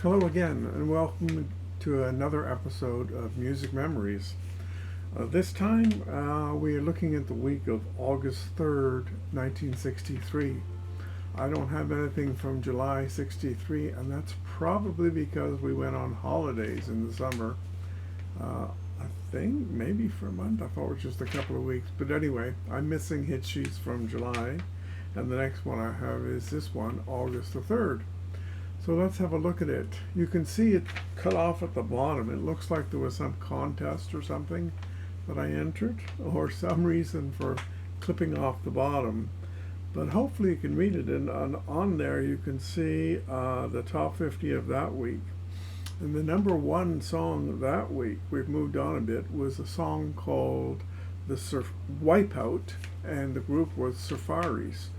Hello again, and welcome to another episode of Music Memories. This time we are looking at the week of August 3rd, 1963. I don't have anything from July 63, and that's probably because we went on holidays in the summer. I think maybe for a month. I thought it was just a couple of weeks. But anyway, I'm missing hit sheets from July, and the next one I have is this one, August the 3rd. So let's have a look at it. You can see it cut off at the bottom. It looks like there was some contest or something that I entered, or some reason for clipping off the bottom. But hopefully you can read it, and on there you can see the top 50 of that week. And the number one song that week, we've moved on a bit, was a song called The Wipeout, and the group was Safaris.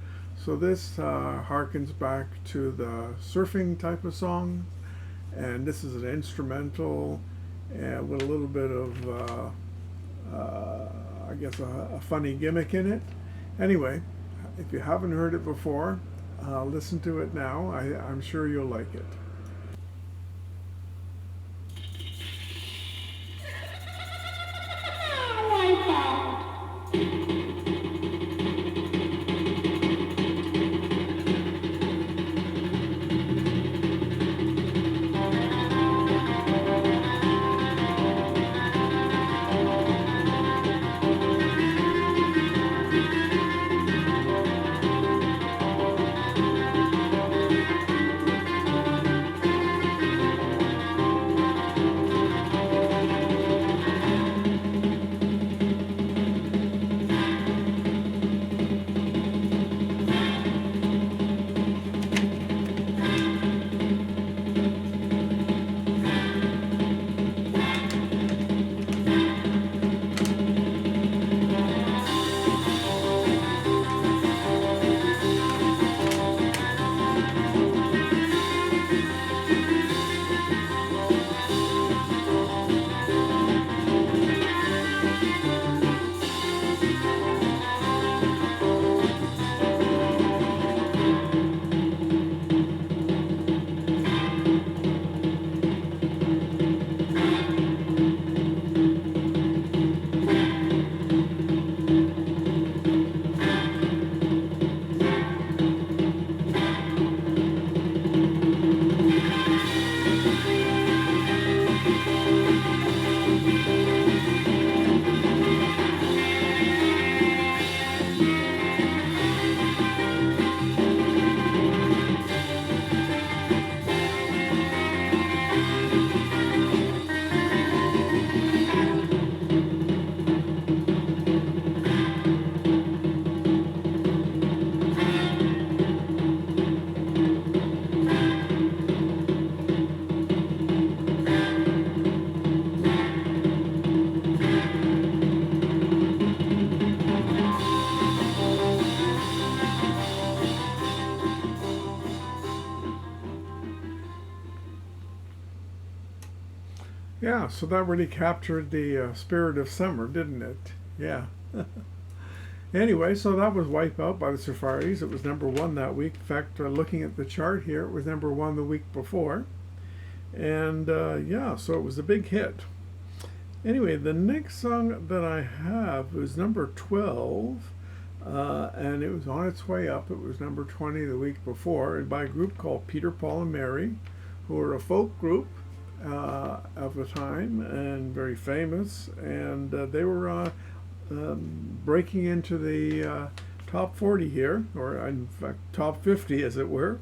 So this harkens back to the surfing type of song, and this is an instrumental with a little bit of, I guess, a funny gimmick in it. Anyway, if you haven't heard it before, listen to it now. I'm sure you'll like it. Yeah, so that really captured the spirit of summer, didn't it? Yeah. Anyway, so that was Wipeout by the Safaris. It was number one that week. In fact, looking at the chart here, it was number one the week before. And yeah, so it was a big hit. Anyway, the next song that I have was number 12, and it was on its way up. It was number 20 the week before, and by a group called Peter, Paul, and Mary, who were a folk group of the time and very famous, and they were breaking into the top 40 here, or in fact top 50 as it were.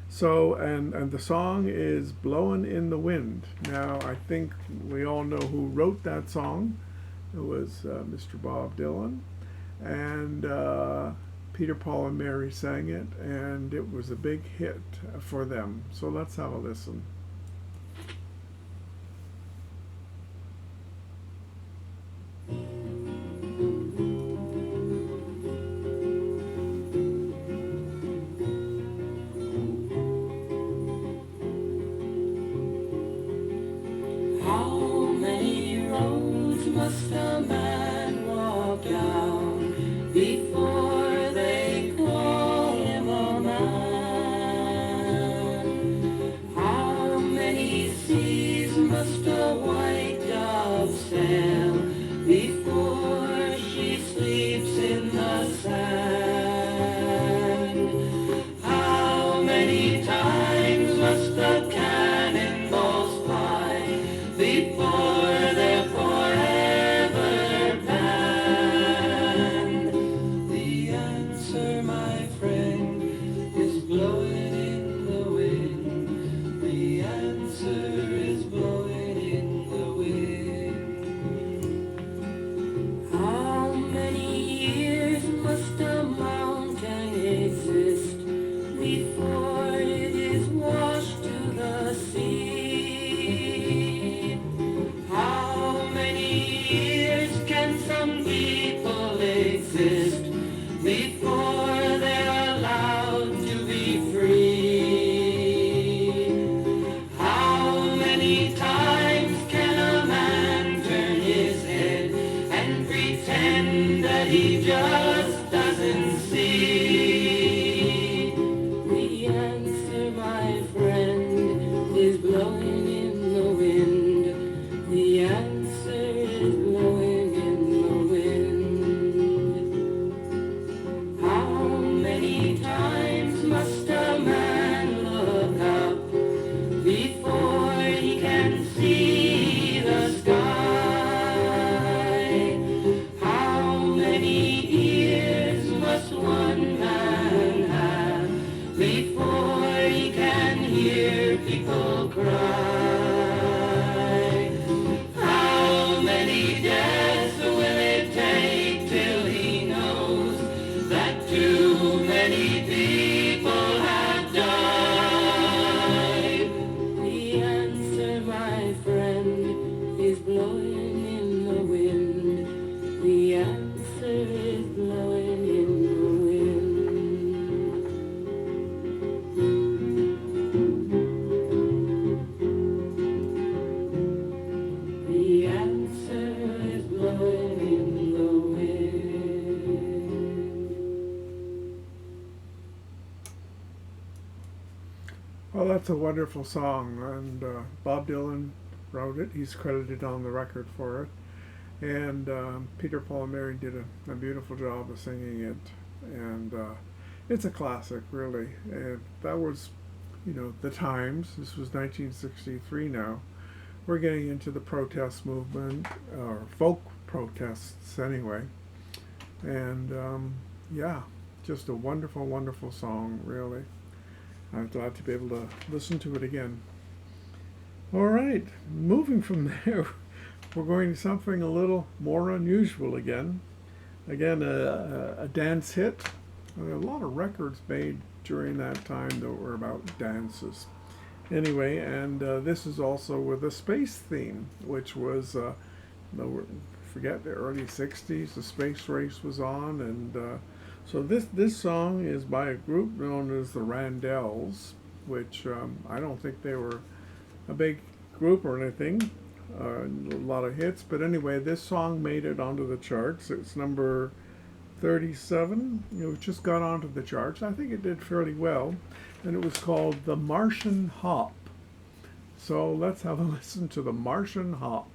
So, and the song is Blowin' in the Wind. Now, I think we all know who wrote that song. It was Mr. Bob Dylan, and Peter, Paul, and Mary sang it, and it was a big hit for them. So let's have a listen. How many roads must a man walk down before they call him a man? How hear people cry. How many deaths will it take till he knows that too many people have died? The answer, my friend, is blowing in the wind. The answer is blowing in the wind. The answer is blowing in the wind. Well, that's a wonderful song, and Bob Dylan wrote it. He's credited on the record for it, and Peter, Paul, and Mary did a beautiful job of singing it, and it's a classic, really. And that was, the times. This was 1963 now. We're getting into the protest movement, or folk protests anyway, and yeah, just a wonderful, wonderful song, really. I'm glad to be able to listen to it again. All right, moving from there, we're going to something a little more unusual again. Again, a dance hit. A lot of records made during that time that were about dances. Anyway, and this is also with a space theme, which was, forget the early 60s, the space race was on, and so this song is by a group known as the Randells, which I don't think they were a big group or anything, a lot of hits, but anyway, this song made it onto the charts. It's number 37. It just got onto the charts. I think it did fairly well, and it was called The Martian Hop. So let's have a listen to The Martian Hop.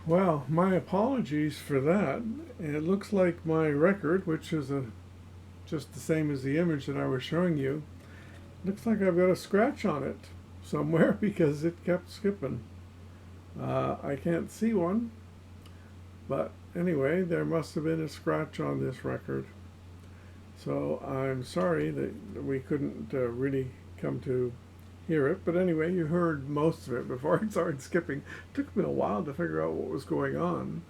Well, my apologies for that. It looks like my record, which is just the same as the image that I was showing you, looks like I've got a scratch on it somewhere because it kept skipping. I can't see one, but anyway, there must have been a scratch on this record. So I'm sorry that we couldn't really come to hear it, but anyway, you heard most of it before it started skipping. It took me a while to figure out what was going on.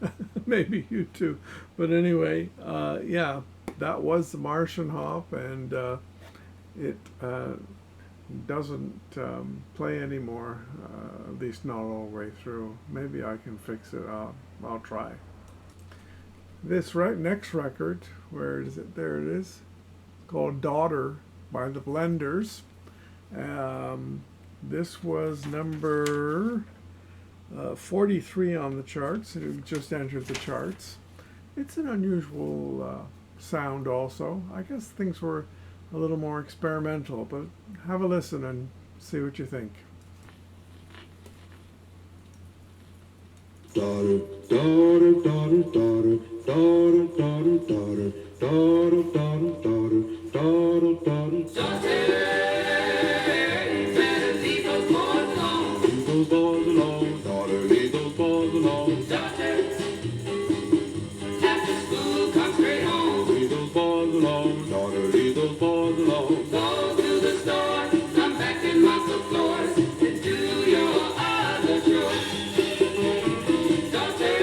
Maybe you too. But anyway, yeah, that was the Martian Hop, and it doesn't play anymore, at least not all the way through. Maybe I can fix it. I'll try. This next record, where is it? There it is. Called Daughter by the Blenders. This was number 43 on the charts. It just entered the charts. It's an unusual sound also. I guess things were a little more experimental, but have a listen and see what you think. Daughter, daughter, daughter, daughter, daughter, daughter, daughter, daughter, daughter, daughter, daughter, daughter, daughter. Better leave those boys alone. Leave those boys alone, daughter, leave those boys alone. Daughter, after school, come straight home. Leave those boys alone, daughter, leave those boys alone. Go to the store, come back and mop the floors, and do your other chores. Daughter,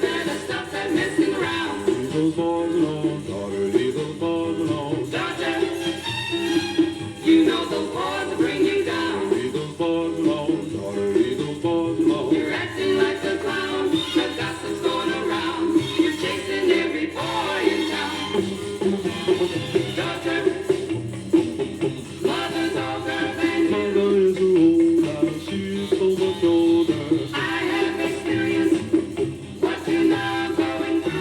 better stop that messing around. Leave those boys alone, daughter, leave those boys alone. Daughter, you know those boys will bring you down. Leave those boys alone, daughter, leave those boys alone. You're acting like a clown, the gossip's going around. You're chasing every boy in town. Daughter, mother's older than you. Mother is old now, she's so much older. I have experienced what you're now going through.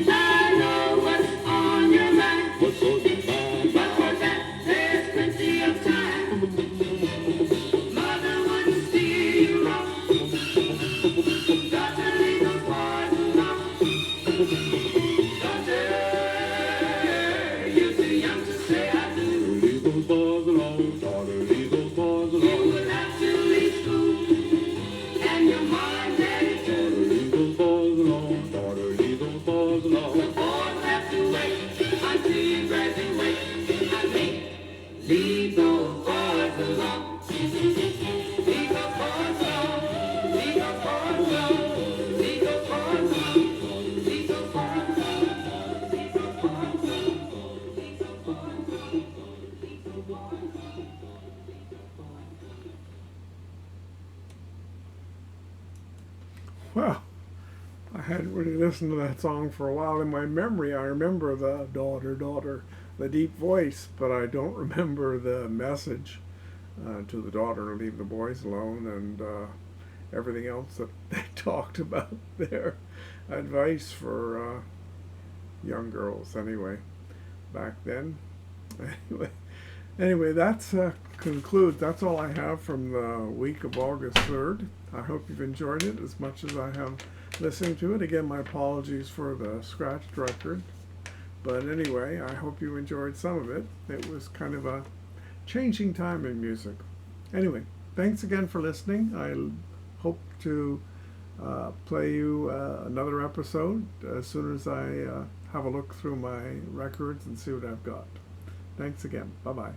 I know what's on your mind, What's on your mind? but for that there's plenty of time. Mother wouldn't steer you wrong. Daughter, leave those boys alone. Daughter, you're too young to say I do. Leave those boys alone, daughter, leave those boys You alone. would have to leave school, and your mom, daddy Daughter, too. leave those boys alone, daughter, leave those boys The alone. boys have to wait until you graduate. I mean, leave those boys alone. Leave those boys alone. Leave those boys alone. Leave those boys alone. Leave those boys alone. Leave those boys alone. Leave those boys alone. Leave those boys alone. Well, I hadn't really listened to that song for a while. In my memory, I remember the daughter, daughter, the deep voice, but I don't remember the message to the daughter to leave the boys alone and everything else that they talked about there. Advice for young girls, anyway, back then. Anyway, that's concludes. That's all I have from the week of August 3rd. I hope you've enjoyed it as much as I have listening to it. Again, my apologies for the scratched record. But anyway, I hope you enjoyed some of it. It was kind of a changing time in music. Anyway, thanks again for listening. I hope to play you another episode as soon as I have a look through my records and see what I've got. Thanks again. Bye-bye.